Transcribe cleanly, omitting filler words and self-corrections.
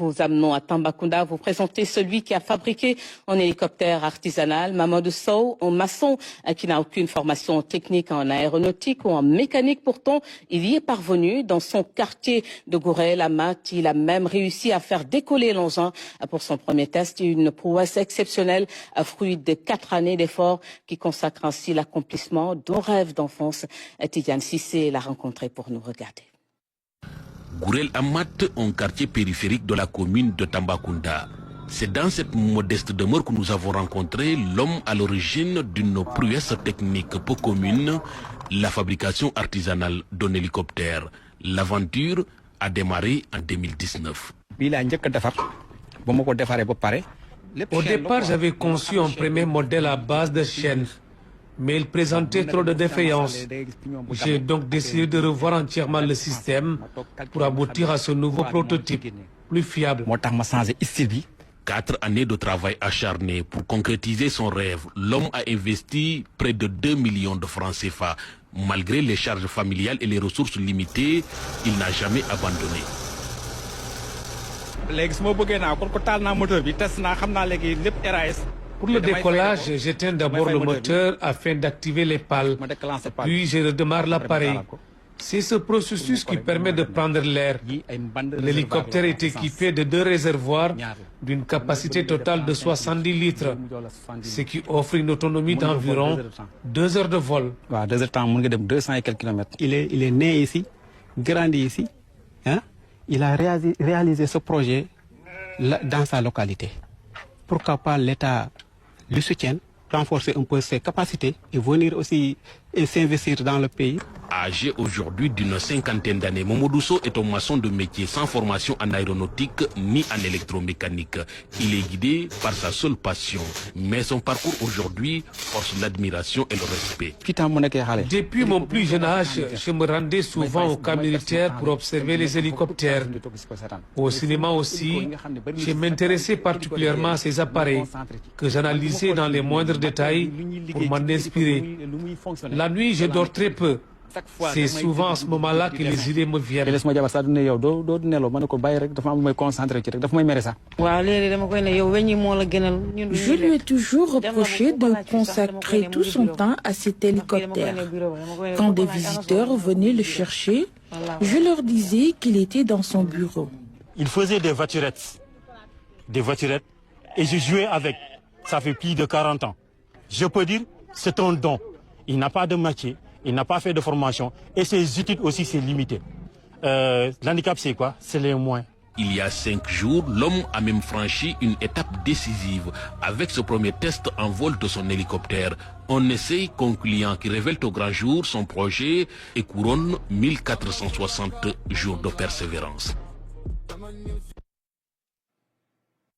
vous amenons à Tambacounda. Vous présentez celui qui a fabriqué un hélicoptère artisanal, Mamadou Sow, un maçon qui n'a aucune formation technique en aéronautique ou en mécanique. Pourtant, il y est parvenu. Dans son quartier de Gourel-Amat, il a même réussi à faire décoller l'engin pour son premier test. Une prouesse exceptionnelle, fruit de 4 années d'efforts qui consacrent ainsi l'accomplissement d'un rêve d'enfance. Tidiane Cissé l'a rencontré pour nous regarder. Gourel-Amat, un quartier périphérique de la commune de Tambacounda. C'est dans cette modeste demeure que nous avons rencontré l'homme à l'origine d'une prouesse technique peu commune, la fabrication artisanale d'un hélicoptère. L'aventure a démarré en 2019. Au départ, j'avais conçu un premier modèle à base de chaîne, mais il présentait trop de défaillances. J'ai donc décidé de revoir entièrement le système pour aboutir à ce nouveau prototype, plus fiable. 4 années de travail acharné pour concrétiser son rêve. L'homme a investi près de 2 millions de francs CFA. Malgré les charges familiales et les ressources limitées, il n'a jamais abandonné. Pour le décollage, j'éteins d'abord le moteur afin d'activer les pales, puis je redémarre l'appareil. C'est ce processus qui permet de prendre l'air. L'hélicoptère est équipé de 2 réservoirs d'une capacité totale de 70 litres, ce qui offre une autonomie d'environ 2 heures de vol. 200 et quelques kilomètres. Il est né ici, grandi ici. Hein? Il a réalisé ce projet dans sa localité. Pourquoi pas l'État le soutienne, renforcer un peu ses capacités et venir aussi s'investir dans le pays. Âgé aujourd'hui d'une 50aine d'années, Mamadou Sow est un maçon de métier sans formation en aéronautique ni en électromécanique. Il est guidé par sa seule passion. Mais son parcours aujourd'hui force l'admiration et le respect. Depuis mon plus jeune âge, je me rendais souvent au camp militaire pour observer les hélicoptères. Au cinéma aussi, je m'intéressais particulièrement à ces appareils que j'analysais dans les moindres détails pour m'en inspirer. La nuit, je dors très peu. C'est souvent à ce moment-là que les idées me viennent. Je lui ai toujours reproché de consacrer tout son temps à cet hélicoptère. Quand des visiteurs venaient le chercher, je leur disais qu'il était dans son bureau. Il faisait des voiturettes, et je jouais avec. Ça fait plus de 40 ans. Je peux dire, c'est un don. Il n'a pas de métier. Il n'a pas fait de formation et ses études aussi c'est limité. L'handicap c'est quoi? C'est les moyens. Il y a 5 jours, l'homme a même franchi une étape décisive avec ce premier test en vol de son hélicoptère. Un essai concluant qui révèle au grand jour son projet et couronne 1460 jours de persévérance.